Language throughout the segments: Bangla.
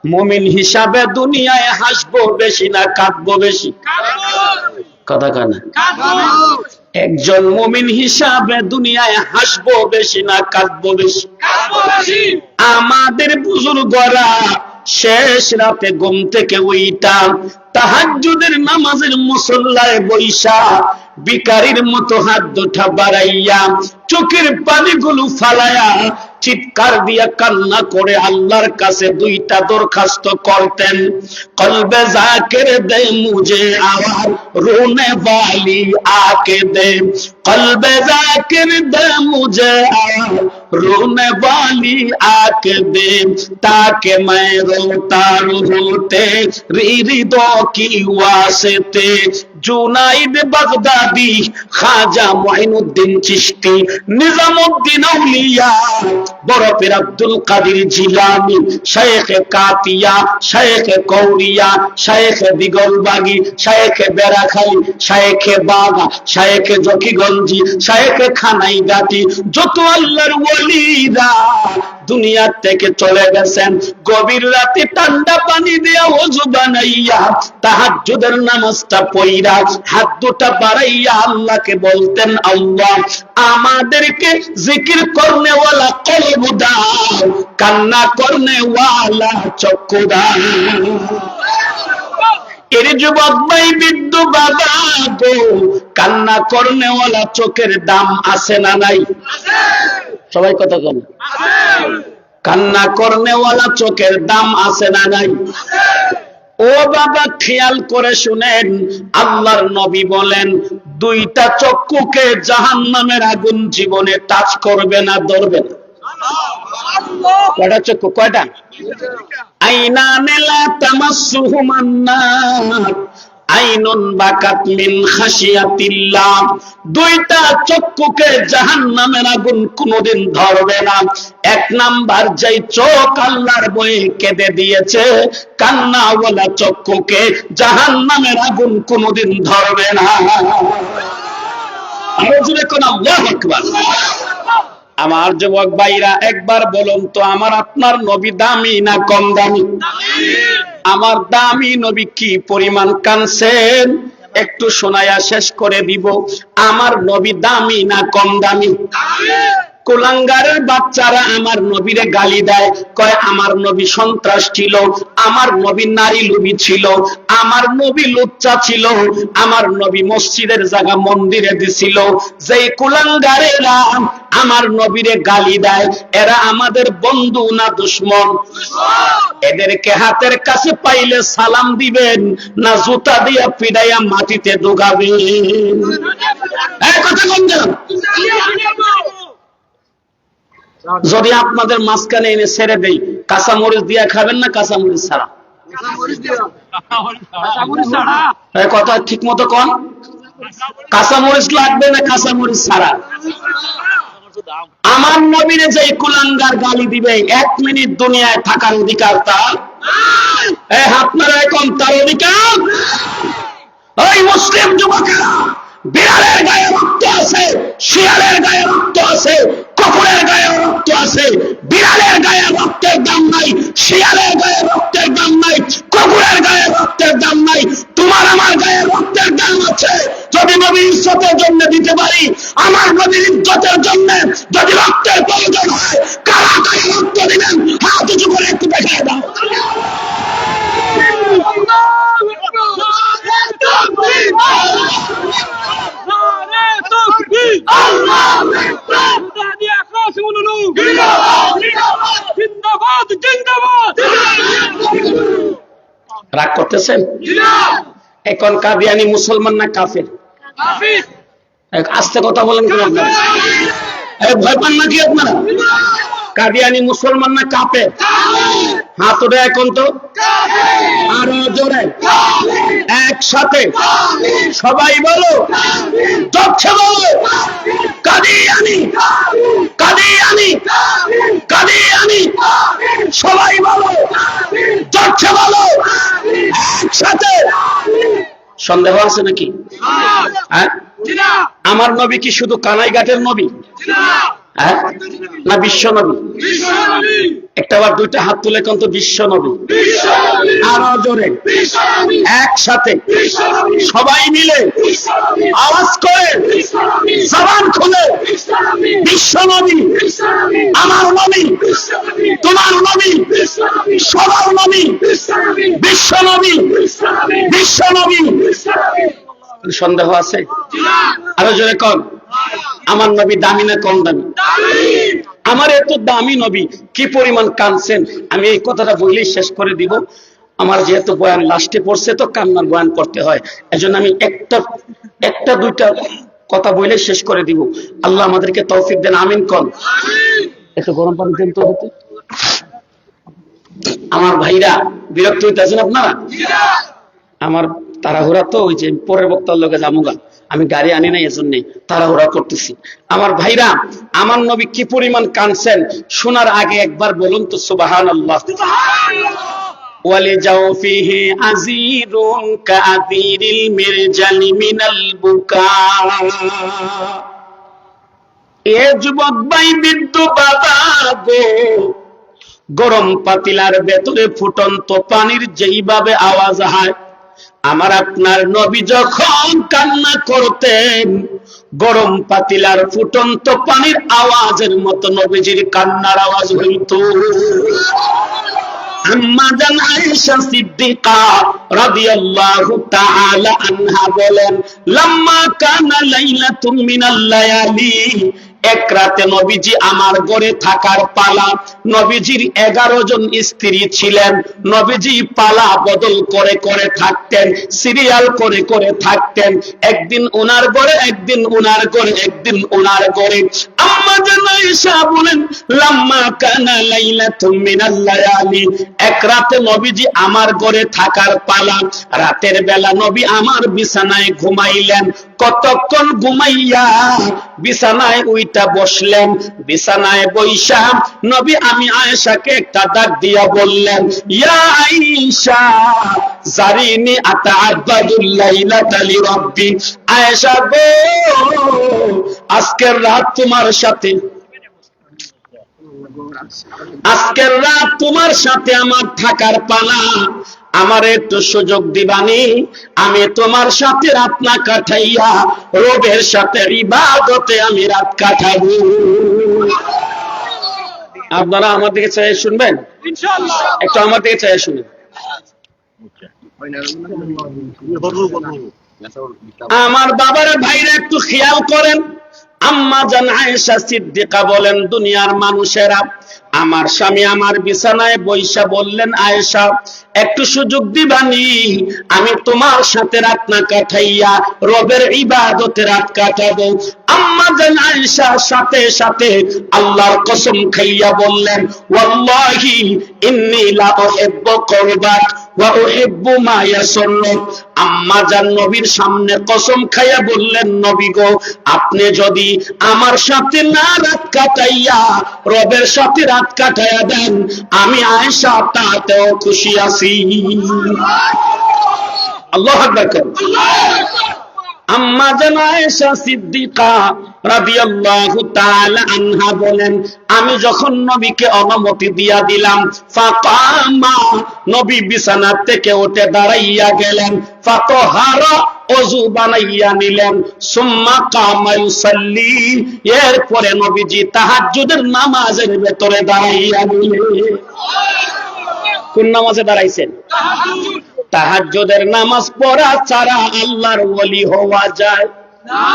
মুমিন হিসাবে দুনিয়ায় হাসবো বেশি না কাঁদবো বেশি? কথা কানা একজন মুমিন হিসাবে দুনিয়ায় হাসবো বেশি না কাঁদবো বেশি? আমাদের বুজুর্গরা শেষ রাতে ঘুম থেকে উইঠা তাহাজ্জুদের নামাজের মুসল্লায় বইসা ভিখারীর মতো হাত দুটা বাড়াইয়া চোখের পানিগুলো ফালায়া চিৎকার দিয়া কান্না করে আল্লাহর কাছে দুইটা দরখাস্ত করতেন, কলবে জাকির দে মুঝে আওয়ার রোনে वाली आके दे, कल्बे जाकिर दे मुझे आवाज रोने वाली आके दे, ताकि मैं रोता रोते रिदों की वास्ते। जुनाइद बगदादी, ख्वाजा मुइनुद्दीन चिश्ती, निजामुद्दीन औलिया, बरफिर अब्दुल कादिर जिलानी, शेख कातिया, शेख कौरिया, शेख दिगलबागी, शेख बेराखाली, शेख बागा, शेख জকিগঞ্জি, শেখ খানাইগাটি, যত আল্লাহর ওলিরা দুনিয়া থেকে চলে গেছেন গভীর রাতে ঠান্ডা পানি দিয়ে ওযু বানাইয়া তাহাজ্জুদের নামাজটা পড়া হাত দুটা বাড়াইয়া আল্লাহকে বলতেন, আল্লাহ আমাদেরকে জিকির করনে ওয়ালা কলব দাও, কান্না করনে ওয়ালা চক্ষু দাও। এর যুবক ভাই বৃদ্ধ বাবা গো, কান্না করনে ওয়ালা চোখের দাম আছে না নাই? সবাই কথা বলেন, কান্না করনে ওয়ালা চোখের দাম আছে না নাই? ও বাবা খেয়াল করে শুনেন, আল্লাহর নবী বলেন দুইটা চক্ষুকে জাহান্নামের আগুন জীবনে টাচ করবে না, ধরবে না। কয়টা চক্ষু? কয়টা? আইনানে লা তামাসসুহুমান নার, আইনুন বাকাত মিন খাশিয়াতিল্লাহ। দুইটা চক্ষুকে জাহান্নামের আগুন কোনদিন ধরবে না। এক নাম্বার যেই চোখ আল্লাহর ভয়ে কেঁদে দিয়েছে, কান্নাওয়ালা চক্ষুকে জাহান্নামের আগুন কোনদিন ধরবে না। আরো জোরে কোন আল্লাহু আকবার। আমার যুবক ভাইরা একবার বলুন তো, আমার আপনার নবী দামি না কম দামি? আমার দামি নবী কি পরিমাণ কাঁদছেন একটু শোনায়া শেষ করে দিব। আমার নবী দামি না কম দামি? কুলাঙ্গারের বাচ্চারা আমার নবীরে গালি দেয়, কয় আমার নবী সন্ত্রাস ছিল, আমার নবী নারী লোভী ছিল, আমার নবী লুচ্চা ছিল, আমার নবী মসজিদের জায়গা মন্দিরে দিছিল। যেই কুলাঙ্গারেরা আমার নবীরে গালি দেয়, এরা আমাদের বন্ধু না দুশমন? এদেরকে হাতের কাছে পাইলে সালাম দিবেন না জুতা দিয়া পিড়াইয়া মাটিতে ডুবাবেন? কথা বন্ধ। যদি আপনাদের মাঝখানে এনে ছেড়ে দেই, কাঁচামরিচ দিয়া খাবেন না কাঁচামরিচ ছাড়া? কথা ঠিক মতো কন, কাঁচামরিচ লাগবে না কাঁচামরিচ ছাড়া? আমার নবীরে যে কুলাঙ্গার গালি দিবে, 1 মিনিট দুনিয়ায় থাকার অধিকার তার? আপনারা এখন তার অধিকার? ওই মুসলিম যুবকেরা, বিড়ালের গায়ে রক্ত আছে, শিয়ালের গায়ে রক্ত আছে, কুকুরের গায়ে রক্ত আছে। বিড়ালের গায়ে রক্তের দাম নাই, শিয়ালের গায়ে রক্তের দাম নাই, কুকুরের গায়ে রক্তের দাম নাই। তোমার আমার গায়ে রক্তের দাম আছে। যদি নবীর ইজ্জতের জন্য দিতে পারি, আমার নবীর ইজ্জতের জন্য যদি রক্তের প্রয়োজন হয়, কারা গায়ে রক্ত দিবেন হাত উঁচু করে একটু দেখায় দাও। রাগ করতেছেন? এখন কাদিয়ানি মুসলমান না কাফের? আস্তে কথা বলেন কেন আপনারা? ভয় পান নাকি আপনারা? কাদিয়ানি মুসলমান না কাফের? হাত ওঠে এখন তো, আরো জোরে একসাথে সবাই বলো, চোখে বলো, কাদিয়ানি, কাদিয়ানি, কাদিয়ানি। সবাই বলো, চোখে বলো, একসাথে। সন্দেহ আছে নাকি? হ্যাঁ, আমার নবী কি শুধু কানাইঘাটের নবী? হ্যাঁ না বিশ্ব নবী? একটা বার দুইটা হাত তুলে কোন তো বিশ্ব নবী, আরো জোরে একসাথে সবাই মিলে আওয়াজ করে জবান খুলে বিশ্ব নবী, আমার নবী, তোমার নবী, সবার নবী, বিশ্ব নবী, বিশ্ব নবী। সন্দেহ আছে? আরো জোরে কন, আমার নবী দামি না কম দামি? আমার এত দামি নবী, কি পরিমাণ কাঁদছেন। আমি এই কথাটা বলেই শেষ করে দিব। আমার যেহেতু বয়ান লাস্টে পড়ছে তো কান্নার বয়ান করতে হয়, এজন্য আমি একটা দুইটা কথা বলে শেষ করে দিব। আল্লাহ আমাদেরকে তৌফিক দেন, আমিন কন। একটু গরম পানি দেন তো। আমার ভাইরা বিরক্ত হইতেছেন আপনারা? আমার তাড়াহুড়া তো, ওই যে পরের বক্তার লোকে জামুগা, আমি গাড়ি আনি না, এজন্য তাড়াহুড়া করতেছি। আমার ভাইরা, আমার নবী কি পরিমাণ কাঁদছেন শোনার আগে একবার বলুন তো সুবহানাল্লাহ। ওয়ালিজাউ ফিহি আজিরুন কাআদিরিল মিরজালি মিনাল বুকা। এ যুবক ভাই, বৃদ্ধ বাবা গো, গরম পাতিলার ভেতরে ফুটন্ত পানির যেইভাবে আওয়াজ হয়, আমার আপনার নবী যখন কান্না করতেন, গরম পাতিলার ফুটন্ত পানির আওয়াজের মতো নবীজির কান্নার আওয়াজ হইত। আম্মা জান আয়েশা সিদ্দিকা রাদিয়াল্লাহু তাআলা আনহা বলেন, লাম্মা কানা লাইলাতুম মিনাল লায়ালি, এক রাতে নবীজি আমার ঘরে থাকার পালা। নবীজির 11 জন স্ত্রী ছিলেন। নবীজি পালা বদল করে করে থাকতেন, সিরিয়াল করে করে থাকতেন। একদিন ওনার ঘরে, একদিন ওনার ঘরে, একদিন ওনার ঘরে। আম্মা জান আয়েশা বলেন, লাম্মা কানা লাইলাতুম মিনাল লায়ালি, এক রাতে নবীজি আমার ঘরে থাকার পালা। রাতের বেলা নবী আমার বিছানায় ঘুমাইলেন। কতক্ষণ ঘুমাইয়া বিছানায় উইটা বসলেন। বিছানায় বইসা নবী আমি আয়েশাকে একটা ডাক দিয়া বললেন, ইয়া আয়েশা জারিনি আতাআব্বাদুল লাইলাতা লিরাব্বি। আয়েশা গো, আজকের রাত তোমার সাথে, আজকের রাত তোমার সাথে আমার থাকার পালা। আমার একটু সুযোগ দিবানি, আমি তোমার সাথে রাত না কাটাইয়া রবের সাথে ইবাদতে আমি রাত কাটাবো। আপনারা আমার দিকে চাই শুনবেন ইনশাআল্লাহ, একটু আমার দিকে চাই শুনেন। আমার বাবার ভাইরা একটু খেয়াল করেন। আম্মা জান আয়েশা সিদ্দিকা বলেন, দুনিয়ার মানুষেরা, আমার স্বামী আমার বিছানায় বইসা বললেন, আয়েশা একটু সুযোগ দিবানি, আমি তোমার সাথে রাত না কাটাইয়া রবের ইবাদতে রাত কাটাবো। আম্মা জান আয়েশা সাথে সাথে আল্লাহর কসম খাইয়া বললেন, ওয়াল্লাহি ইন্নী লা উহিব্বু কুরবাক ওয়া উহিব্বু মা ইয়াসুন্নুক। আম্মা জান নবীর সামনে কসম খাইয়া বললেন, নবী গো, আপনি যদি আমার সাথে না রাত কাটাইয়া রবের সাথে রাত কাটাইয়া দেন, আমি আয়েশা তাতেও খুশি আছি। আল্লাহু আকবার। আম্মা জান আয়েশা সিদ্দিকা রাদিয়াল্লাহু তাআলা আনহা বলেন, আমি যখন নবীকে অনুমতি দিয়া দিলাম, ফাকামা, নবী বিছানা থেকে উঠে দাঁড়াইয়া গেলেন, ফাতাহারা, ওযু বানাইয়া নিলেন, সুম্মা কামা ইউসাল্লি, এরপরে নবীজি তাহাজ্জুদের নামাজের ভেতরে দাঁড়াইয়া গেলেন। কোন নামাজে দাঁড়াইছেন? তাহাজ্জুদ। তাহাজ্জুদের নামাজ পড়া ছাড়া আল্লাহর ওলি হওয়া যায় না।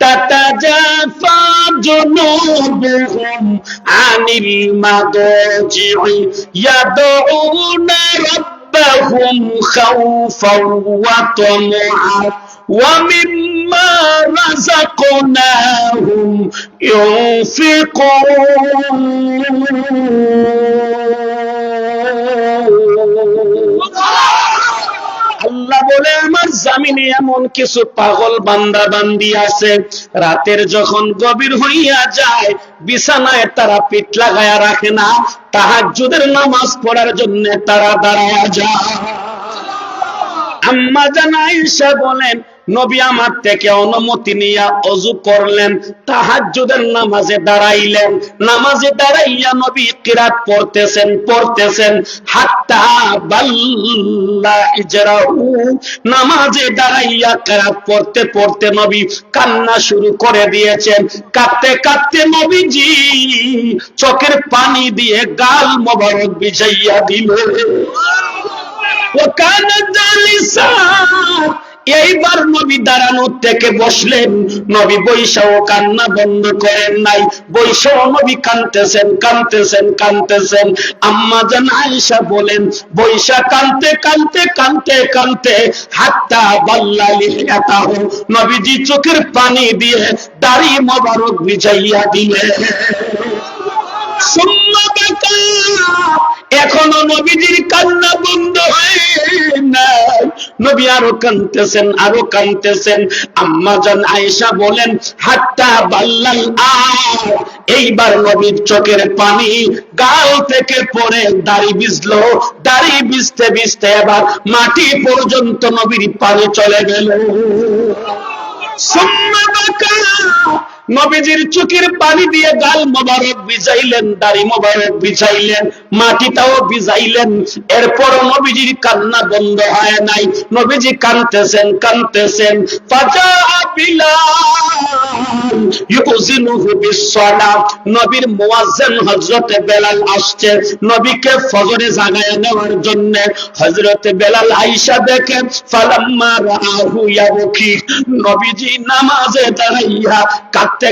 তাতাজাফা জুনুবুহুম আনিল মাদাজি'i ইয়াদউনা রাব্বাহুম খাওফান ওয়া তামআন ওয়া মিম্মা রাযাকনাহুম ইউনফিকুন। আল্লাহ বলে, আমার জামিনে এমন কিছু পাগল বান্দা বান্দি আছে, রাতের যখন গভীর হইয়া যায় বিছানায় তারা পিঠ লাগায়া রাখে না, তাহাজ্জুদের নামাজ পড়ার জন্য তারা দাঁড়ায়া যায়। আম্মা জান আয়েশা বলেন, নবী আমার থেকে অনুমতি নিয়ে ওযু করলেন, তাহাজ্জুদের নামাজে দাঁড়াইলেন। নামাজে দাঁড়াইয়া নবী কিরাত পড়তেছেন হাত্তা বাল্লা ইজরাহু। নামাজে দাঁড়াইয়া কিরাত পড়তে পড়তে নবী কান্না শুরু করে দিয়েছেন। কাঁদতে কাঁদতে নবীজি চোখের পানি দিয়ে গাল মোবারক ভিজাইয়া দিলেন। ওয়াকানা জালিসা। এইবার নবী দাঁড়ানো থেকে বসলেন। নবী বৈশাও কান্না বন্ধ করেন নাই। বৈশাও নবী কাঁদতেছেন। আম্মা জান আয়েশা বলেন, বৈশা কাঁদতে হাত্তা বাল্লালি আতাহু। নবীজি চোখের পানি দিয়ে দাড়ি মোবারক ভিজাইয়া দিলেন। এখনো নবীজির কান্না বন্ধ হয় নাই। নবী আরো কাঁদতেছেন। আম্মা জান আয়েশা বলেন, হাত্তা বাল্লাল আর। এইবার নবীর চোখের পানি গাল থেকে পড়ে দাড়ি ভিজলো। দাড়ি ভিজতে ভিজতে এবার মাটি পর্যন্ত নবীর পানি চলে গেল। নবীজির চোখের পানি দিয়ে গাল মোবারক ভিজাইলেন, দাড়ি মোবারক ভিজাইলেন, মাটিটাও ভিজাইলেন। এরপর নবীজির কান্না বন্ধ হয় নাই। নবীজি কাঁদতেছেন। ফাজা বিলাল ইউযিনুহু বিসসালাত। নবীর মুয়াজ্জিন হযরত বেলাল আসছে নবীকে ফজরে জাগায় নেওয়ার জন্য। হযরত বেলাল আয়েশা দেখেন, ফালাম্মা রাআহু ইয়াবকি। নবীজি নামাজে দাঁড়াইয়া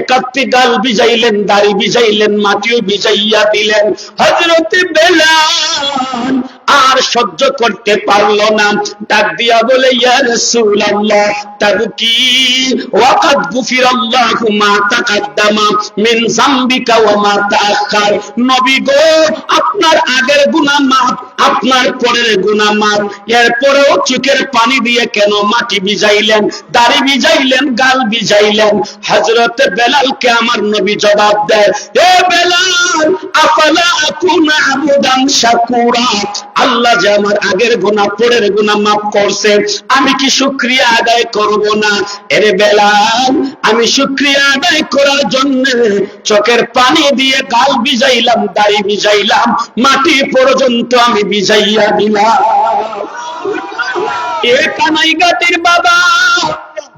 কাঁদতে গাল ভিজাইলেন, দাড়ি ভিজাইলেন, মাটিও ভিজাইয়া দিলেন। হযরত বেলাল আর সহ্য করতে পারল না, ডাক দিয়া বলে, ইয়া রাসূলুল্লাহ তাবকি ওয়াকাদ গুফিরাল্লাহু মা তাকাদ্দামা মিন যামবিকা ওয়া মা তাআখার। নবী গো, আপনার আগের গুনাহ মাফ, আপনার পরের গুনাহ মাফ। এরপরেও চোখের পানি দিয়ে কেন মাটি ভিজাইলেন, দাড়ি ভিজাইলেন, গাল ভিজাইলেন? হযরত বেলালকে আমার নবী জবাব দেয়, এ বেলাল, আফালা আকুনা আবুদান শাকুরা। আল্লাহ যে আমার আগের গুনাহ পরের গুনাহ মাফ করছে, আমি কি শুকরিয়া আদায় করব না? এরে বেলাল, আমি শুকরিয়া আদায় করার জন্য চোখের পানি দিয়ে গাল ভিজাইলাম, দাড়ি ভিজাইলাম, মাটি পর্যন্ত আমি ভিজাইয়া দিলাম। এ কানাইগাতির বাবা,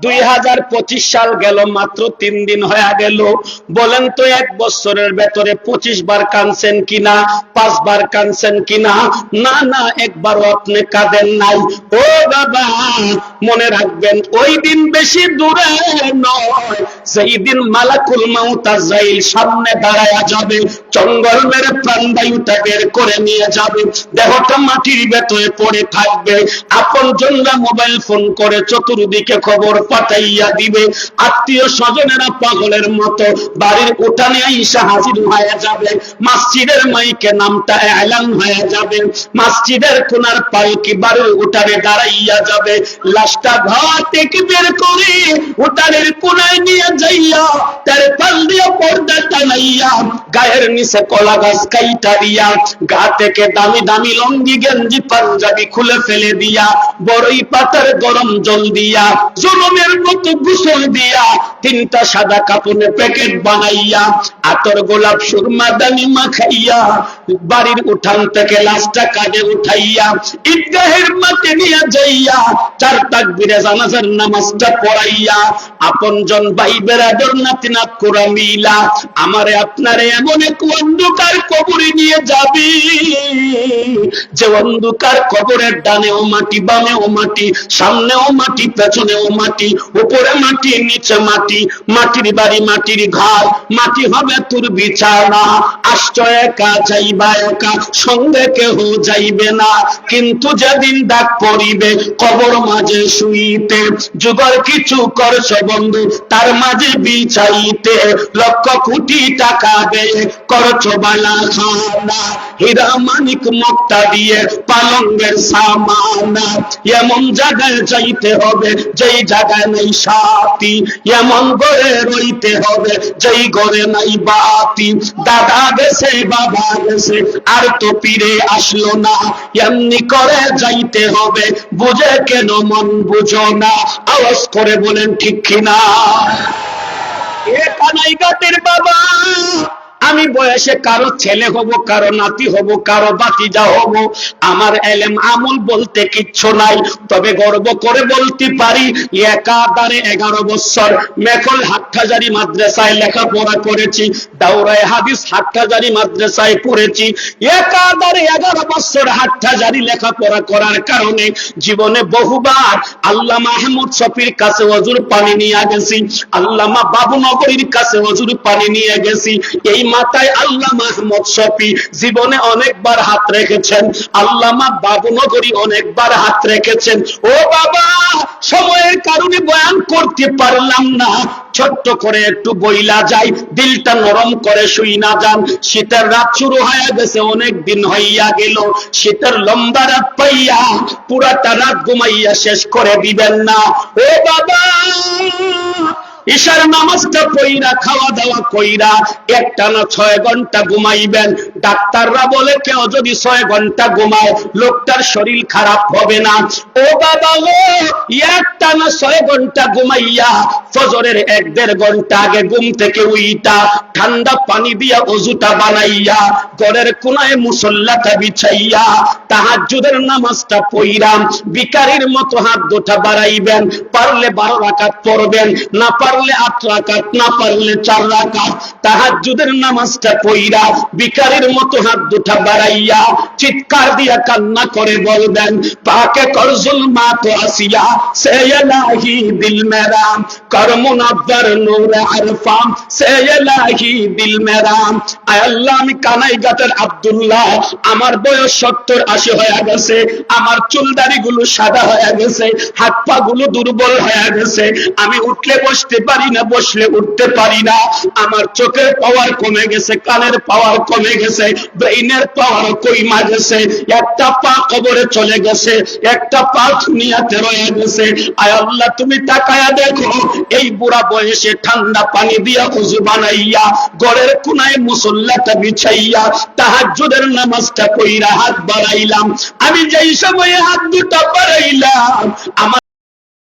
2025 সাল গেল, মাত্র 3 দিন হয়ে গেল। বলেন তো, 1 বছরের ভেতরে 25 বার কাঁদছেন কিনা, 5 বার কাঁদছেন কিনা? না, একবারও আপনি কাঁদেন নাই। ও বাবা, মনে রাখবেন, ওই দিন বেশি দূরে নয়, সেই দিন মালাকুল মাউত আজরাইল সামনে দাঁড়ায়া যাবে, চঙ্গল মেরে প্রাণবায়ুটা বের করে নিয়ে যাবে, দেহটা মাটির ভেতরে পড়ে থাকবে। আপনজনরা মোবাইল ফোন করে চতুর্দিকে খবর পাঠাইয়া দিবে। আত্মীয় স্বজনেরা পাগলের মতো বাড়ির উঠানে আইসা হাজির হয়ে যাবে। মসজিদের মাইকে নামটা এলান হয়ে যাবে। মসজিদের কোনার পালকি বাড়ির উঠানে দাঁড়াইয়া যাবে। লাশটা ঘর থেকে বের করে উঠানের কোনায় নিয়ে যাইয়া তার পাল দিয়া পর্দা টানাইয়া গায়ের নিচে কলা গাছ কাইটা দিয়া গা থেকে দামি দামি লঙ্গি গেঞ্জি পাঞ্জাবি খুলে ফেলে দিয়া বড়ই পাতার গরম জল দিয়া জলমের মতো গোসল দিয়া 3টা সাদা কাপড়ে প্যাকেট বানাইয়া আতর গোলাপ সুরমা দানি মাখাইয়া বাড়ির উঠান থেকে লাশটা কাঁধে উঠাইয়া ঈদগাহের মাঠে নিয়ে যাইয়া 4 তাকবীরে জানাজার নামাজটা পড়াইয়া আপনজন ভাই বেরাদর নাতি নাত কোরা মিলা আমারে আপনারে এমন এক অন্ধকার কবরে নিয়ে যাবি যে অন্ধকার কবরের ডানেও মাটি, বামেও মাটি, সামনেও মাটি, পেছনেও মাটি, উপরে মাটি, নিচে মাটি, মাটির বাড়ি, মাটির ঘর, মাটি হবে তোর বিছানা। আসছো একা, যাইবা একা, সঙ্গে কেহ যাইবে না। কিন্তু যেদিন ডাক পড়িবে কবর মাঝে শুইতে, যুগর কিছু করছ বন্ধু তার মাঝে বিছাইতে, লক্ষ কোটি টাকা ব্যয় করছ বালা খানা, হীরা মানিক মুক্তা দিয়ে পালঙ্গের সামানা, এমন জায়গায় যাইতে হবে যেই জায়গায় নেই সাথী, এমন ঘরে রইতে হবে যেই ঘরে নাই বাতি। দাদা গেছে বাবা গেছে আর তো ফিরে আসলো না, এমনি করে যাইতে হবে বুঝে কেন মন বুঝো না। আওয়াজ করে বলেন ঠিক কিনা? এ কানাইঘাটের বাবা, আমি বয়সে কারো ছেলে হব, কারো নাতি হব, কারো বাতিজা হব, আমার এলেম আমল বলতে কিচ্ছু নাই। তবে গর্ব করে বলতে পারি একাধারে 11 বছর মেকল হাটহাজারী মাদ্রাসায় লেখাপড়া করেছি, দাওরায়ে হাদিস হাটহাজারী মাদ্রাসায় পড়েছি। একাধারে 11 বছর হাটহাজারী লেখাপড়া করার কারণে জীবনে বহুবার আল্লামা আহমদ শফির কাছে ওযুর পানি নিয়ে গেছি, আল্লামা বাবুনগরীর কাছে ওযুর পানি নিয়ে গেছি। এই মাথায় আল্লামা আহমদ শফি জীবনে অনেকবার হাত রেখেছেন, আল্লামা বাবুনগরী অনেকবার হাত রেখেছেন। ও বাবা, সময়ের কারণে বয়ান করতে পারলাম না, ছোট্ট করে একটু বইলা যাই, দিলটা নরম করে শুই না যান। শীতের রাত শুরু হয়ে গেছে, অনেক দিন হইয়া গেল। শীতের লম্বা রাত পাইয়া পুরাটা রাত ঘুমাইয়া শেষ করে দিবেন না। ও বাবা, ঈশার নামাজটা পড়িরা খাওয়া দাওয়া কইরা একটানা 6 ঘন্টা ঘুমাইবেন। ডাক্তাররা বলে কেউ যদি 6 ঘন্টা ঘুমায় লোকটার শরীর খারাপ হবে না। ও বাবা গো, একটানা 6 ঘন্টা ঘুমাইয়া ফজরের 1-1.5 ঘন্টা আগে ঘুম থেকে উইটা ঠান্ডা পানি দিয়া ওযুটা বানাইয়া ঘরের কোনায় মুসল্লাটা বিছাইয়া তাহাজ্জুদের নামাজটা পড়িরা ভিখারির মতো হাত দুটা বাড়াইবেন। পারলে 12 রাকাত পড়বেন, না পারলে 8 রাকাত, না পারলে 4 রাকাত। তাহাজ্জুদের নামাজটা পড়িরা ভিখারির মতো হাত দুটা বাড়াইয়া চিৎকার দিয়া কান্না করে বলবেন, পাকে কর জুলমাত আসিয়া সে ইলাহি দিল মেরা কর মুনাব্বর নূর আরফা সে ইলাহি দিল মেরা। আয় আল্লাহ, আমি কানাইঘাটের আব্দুল্লাহ, আমার বয়স 70-80 হয়ে গেছে, আমার চুলদারি গুলো সাদা হয়ে গেছে, হাত পা গুলো দুর্বল হয়ে গেছে, আমি উঠলে বসতে পারি না, বসলে উঠতে পারি না, আমার চোখের পাওয়ার কমে গেছে, কানের পাওয়ার কমে গেছে, ব্রেইনের পাওয়ার কইমা গেছে, একটা পা কবরে চলে গেছে, একটা পা দুনিয়াতে রয়ে গেছে। আয় আল্লাহ, তুমি তাকায়া দেখো, এই বুড়া বয়সে ঠান্ডা পানি দিয়া ওযু বানাইয়া ঘরের কোনায় মুসল্লাটা বিছাইয়া তাহাজ্জুদের নামাজটা কইরা হাত বাড়াইলাম। আমি যেই সময়ে হাত দুটো বাড়াইলাম আমার